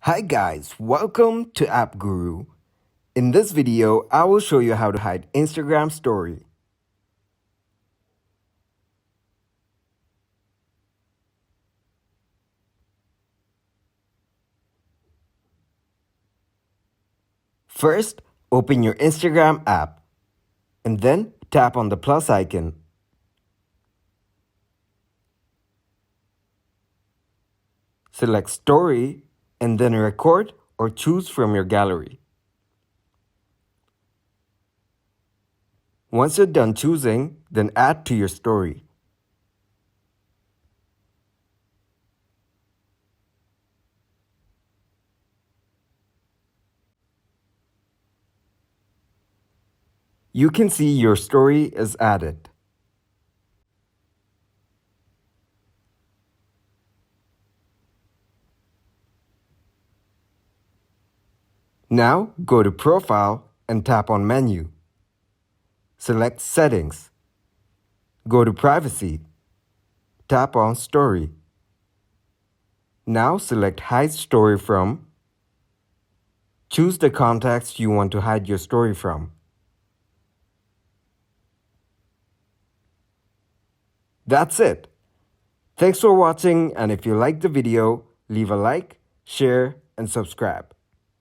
Hi guys, welcome to App Guru. In this video, I will show you how to hide Instagram story. First, open your Instagram app and then tap on the plus icon. Select story and then record or choose from your gallery. Once you're done choosing, then add to your story. You can see your story is added. Now go to Profile and tap on Menu. Select Settings. Go to Privacy. Tap on Story. Now select Hide Story From. Choose the contacts you want to hide your story from. That's it. Thanks for watching, and if you liked the video, leave a like, share, and subscribe.